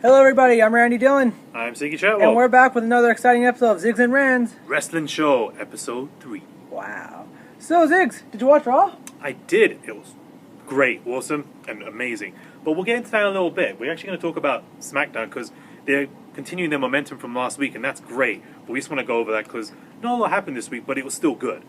Hello everybody, I'm Randy Dillon. I'm Siggy Chatwell. And we're back with another exciting episode of Segs and Ran Wrestling Show, Episode 3. Wow. So Ziggs, did you watch Raw? I did. It was great, awesome, and amazing. But we'll get into that in a little bit. We're actually going to talk about Smackdown because they're continuing their momentum from last week, and that's great. But we just want to go over that because not a lot happened this week, but it was still good.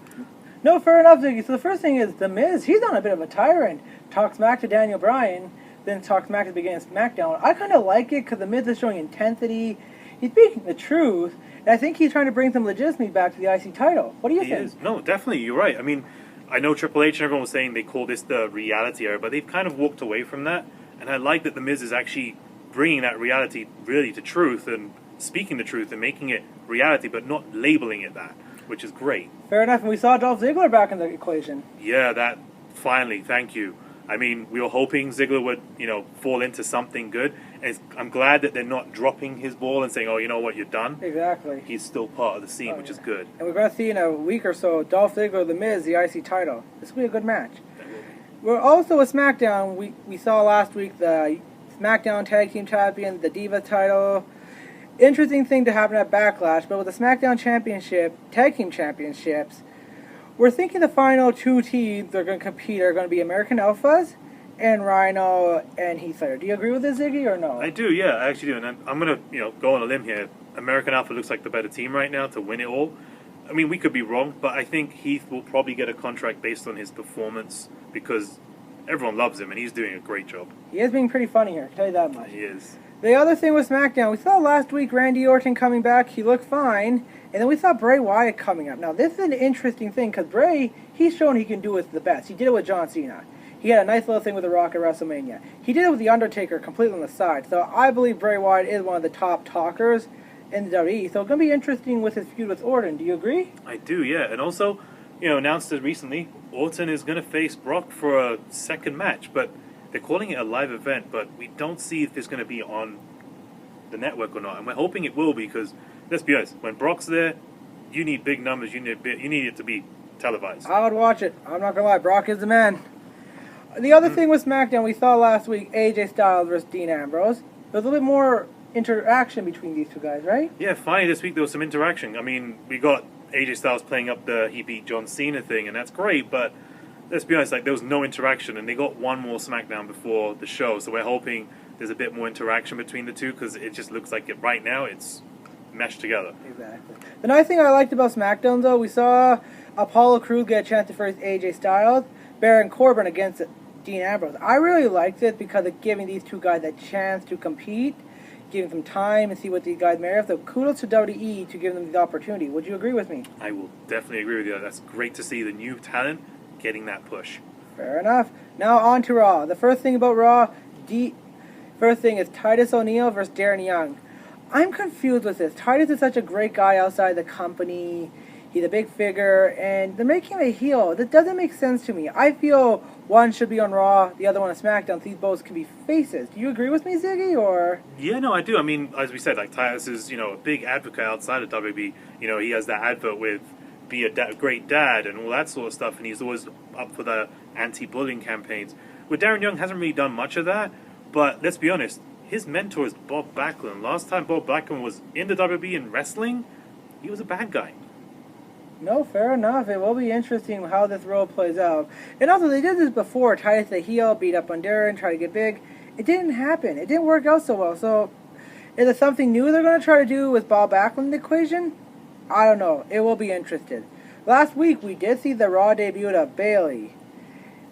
No, fair enough, Ziggy. So the first thing is The Miz, he's on a bit of a tyrant. Talks smack to Daniel Bryan, then talks smack at the beginning of SmackDown. I kind of like it because The Miz is showing intensity. He's speaking the truth, and I think he's trying to bring some legitimacy back to the IC title. What do you think? Is. No, definitely, you're right. I mean, I know Triple H and everyone was saying they call this the reality era, but they've kind of walked away from that. And I like that The Miz is actually bringing that reality really to truth and speaking the truth and making it reality, but not labeling it that, which is great. Fair enough, and we saw Dolph Ziggler back in the equation. Yeah, that finally, thank you. I mean, we were hoping Ziggler would, fall into something good. And I'm glad that they're not dropping his ball and saying, oh, you know what, you're done. Exactly. He's still part of the scene, which is good. And we're going to see in a week or so Dolph Ziggler, The Miz, the IC title. This will be a good match. We're also with SmackDown. We saw last week the SmackDown Tag Team Champion, the Diva title. Interesting thing to happen at Backlash, but with the SmackDown Championship, Tag Team Championships, we're thinking the final two teams that are going to compete are going to be American Alphas and Rhino and Heath Slater. Do you agree with this, Ziggy, or no? I do, yeah, I actually do. And I'm going to, go on a limb here. American Alpha looks like the better team right now to win it all. I mean, we could be wrong, but I think Heath will probably get a contract based on his performance because everyone loves him and he's doing a great job. He is being pretty funny here, I can tell you that much. He is. The other thing with SmackDown, we saw last week Randy Orton coming back. He looked fine. And then we saw Bray Wyatt coming up. Now, this is an interesting thing because Bray, he's shown he can do it the best. He did it with John Cena. He had a nice little thing with The Rock at WrestleMania. He did it with The Undertaker completely on the side. So I believe Bray Wyatt is one of the top talkers in the WWE. So it's going to be interesting with his feud with Orton. Do you agree? I do, yeah. And also, announced it recently, Orton is going to face Brock for a second match. But they're calling it a live event, but we don't see if it's going to be on the network or not. And we're hoping it will be because, let's be honest, when Brock's there, you need big numbers, you need it to be televised. I would watch it. I'm not going to lie, Brock is the man. The other thing with SmackDown, we saw last week AJ Styles versus Dean Ambrose. There was a little bit more interaction between these two guys, right? Yeah, finally this week there was some interaction. I mean, we got AJ Styles playing up the he beat John Cena thing, and that's great, but let's be honest, there was no interaction, and they got one more SmackDown before the show, so we're hoping there's a bit more interaction between the two, because it just looks like right now it's meshed together. Exactly. The nice thing I liked about SmackDown, though, we saw Apollo Crews get a chance to face AJ Styles, Baron Corbin against Dean Ambrose. I really liked it because of giving these two guys a chance to compete, giving them time and see what these guys merit. So kudos to WWE to give them the opportunity. Would you agree with me? I will definitely agree with you. That's great to see the new talent getting that push. Fair enough. Now on to Raw. The first thing about Raw, first thing is Titus O'Neil versus Darren Young. I'm confused with this. Titus is such a great guy outside the company. He's a big figure, and they're making him a heel. That doesn't make sense to me. I feel one should be on Raw, the other one on SmackDown. These both can be faces. Do you agree with me, Ziggy, or? Yeah, no, I do. I mean, as we said, Titus is, a big advocate outside of WWE. He has that advert with be a great dad and all that sort of stuff, and he's always up for the anti-bullying campaigns. With Darren Young, hasn't really done much of that, but let's be honest, his mentor is Bob Backlund. Last time Bob Backlund was in the WWE and wrestling, he was a bad guy. No, fair enough. It will be interesting how this role plays out. And also, they did this before. Titus the heel, beat up on Darren, try to get big. It didn't happen. It didn't work out so well. So, is it something new they're going to try to do with Bob Backlund equation? I don't know. It will be interesting. Last week, we did see the Raw debut of Bayley.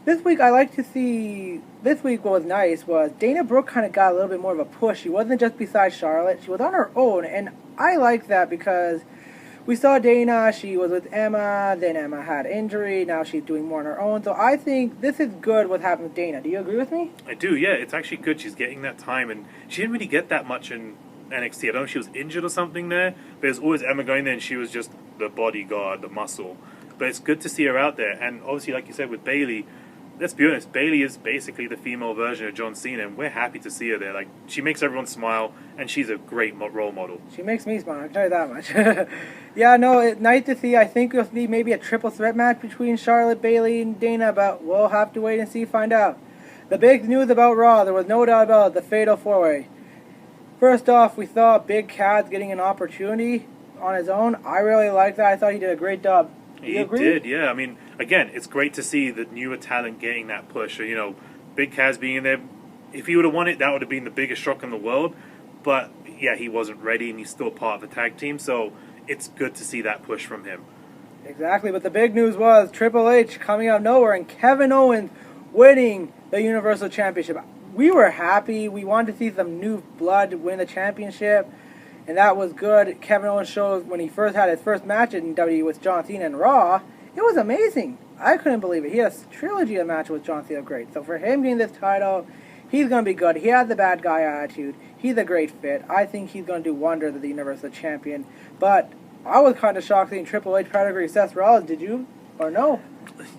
This week, what was nice was Dana Brooke kind of got a little bit more of a push. She wasn't just beside Charlotte. She was on her own. And I like that because we saw Dana, she was with Emma, then Emma had injury, now she's doing more on her own. So I think this is good what happened with Dana. Do you agree with me? I do, yeah. It's actually good. She's getting that time, and she didn't really get that much in NXT. I don't know if she was injured or something there, but there's always Emma going there, and she was just the bodyguard, the muscle. But it's good to see her out there, and obviously, like you said, with Bayley, let's be honest, Bayley is basically the female version of John Cena, and we're happy to see her there. She makes everyone smile, and she's a great role model. She makes me smile, I can tell you that much. Yeah, no, it's nice to see. I think it'll be maybe a triple threat match between Charlotte, Bayley, and Dana, but we'll have to wait and see, find out. The big news about Raw, there was no doubt about it, the Fatal 4-Way. First off, we thought Big Cat's getting an opportunity on his own. I really like that. I thought he did a great job. He did, yeah. I mean, again, it's great to see the newer talent getting that push. You know, Big Cat's being in there. If he would have won it, that would have been the biggest shock in the world. But, yeah, he wasn't ready, and he's still part of the tag team. So it's good to see that push from him. Exactly, but the big news was Triple H coming out of nowhere and Kevin Owens winning the Universal Championship. We were happy. We wanted to see some new blood win the championship, and that was good. Kevin Owens showed when he first had his first match in WWE with John Cena and Raw. It was amazing. I couldn't believe it. He had a trilogy of matches with John Cena. Great. So for him getting this title, he's going to be good. He has the bad guy attitude. He's a great fit. I think he's going to do wonders as the Universal Champion. But I was kind of shocked seeing Triple H pedigree Seth Rollins. Did you? Or no?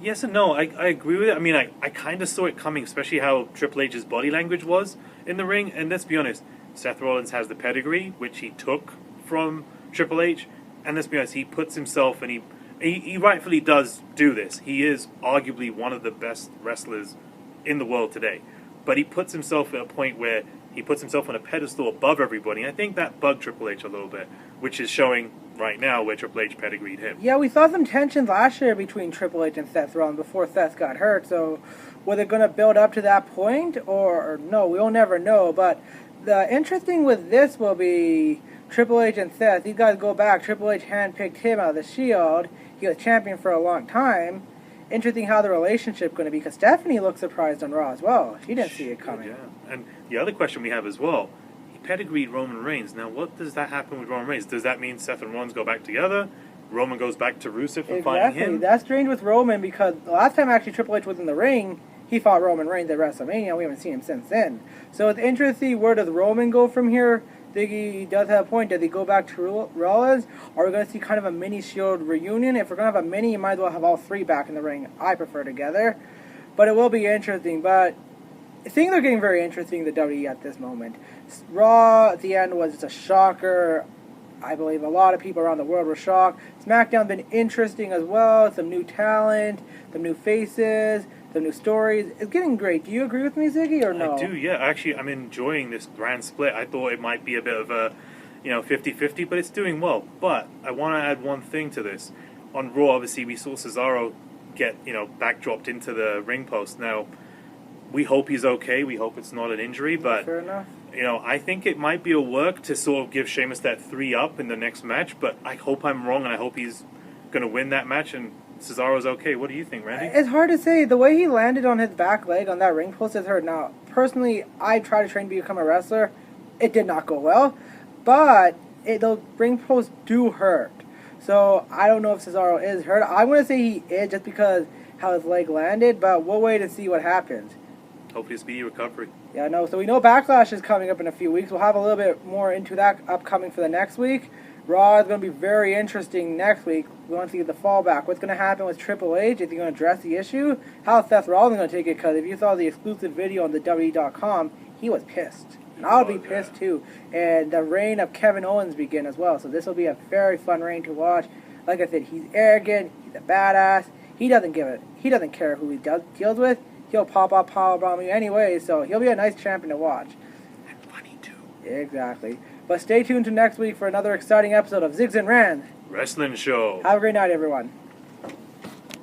Yes and no. I agree with it. I mean, I kind of saw it coming, especially how Triple H's body language was in the ring. And let's be honest, Seth Rollins has the pedigree, which he took from Triple H. And let's be honest, he puts himself, and he rightfully does do this. He is arguably one of the best wrestlers in the world today. But he puts himself at a point where he puts himself on a pedestal above everybody. And I think that bugged Triple H a little bit, which is showing right now where Triple H pedigreed him. Yeah, we saw some tensions last year between Triple H and Seth Rollins before Seth got hurt. So were they going to build up to that point or no? We'll never know. But the interesting with this will be Triple H and Seth. These guys go back. Triple H handpicked him out of the Shield. He was champion for a long time. Interesting how the relationship going to be, because Stephanie looked surprised on Raw as well. She didn't see it coming. Yeah. And the other question we have as well, he pedigreed Roman Reigns. Now, what does that happen with Roman Reigns? Does that mean Seth and Rollins go back together? Roman goes back to Rusev and fighting him? That's strange with Roman, because the last time actually Triple H was in the ring, he fought Roman Reigns at WrestleMania. We haven't seen him since then. So it's interesting, where does Roman go from here? He does have a point. Does he go back to Rollins? Are we going to see kind of a mini Shield reunion? If we're going to have a mini, you might as well have all three back in the ring. I prefer together. But it will be interesting. But things are getting very interesting in the WWE at this moment. Raw at the end was just a shocker. I believe a lot of people around the world were shocked. SmackDown's been interesting as well. Some new talent, some new faces, some new stories. It's getting great. Do you agree with me, Ziggy, or no? I do, yeah. Actually, I'm enjoying this grand split. I thought it might be a bit of a, 50-50, but it's doing well. But I want to add one thing to this. On Raw, obviously, we saw Cesaro get, backdropped into the ring post. Now, we hope he's okay. We hope it's not an injury, but fair enough. I think it might be a work to sort of give Sheamus that 3-up in the next match, but I hope I'm wrong, and I hope he's going to win that match, and Cesaro's okay. What do you think, Randy? It's hard to say. The way he landed on his back leg on that ring post is hurt. Now, personally, I tried to train to become a wrestler. It did not go well, but those ring posts do hurt. So I don't know if Cesaro is hurt. I'm going to say he is just because how his leg landed, but we'll wait and see what happens. Hopefully a speedy recovery. Yeah, no. So we know Backlash is coming up in a few weeks. We'll have a little bit more into that upcoming for the next week. Raw is going to be very interesting next week. We want to see the fallback. What's going to happen with Triple H? Is he going to address the issue? How is Seth Rollins going to take it? Because if you saw the exclusive video on the WWE.com, he was pissed. And I'll be pissed too. And the reign of Kevin Owens begin as well. So this will be a very fun reign to watch. Like I said, he's arrogant. He's a badass. He doesn't give it. He doesn't care who he deals with. He'll pop up, powerbomb you anyway. So he'll be a nice champion to watch. And funny too. Exactly. But stay tuned to next week for another exciting episode of Segs and Ran Wrestling Show. Have a great night, everyone.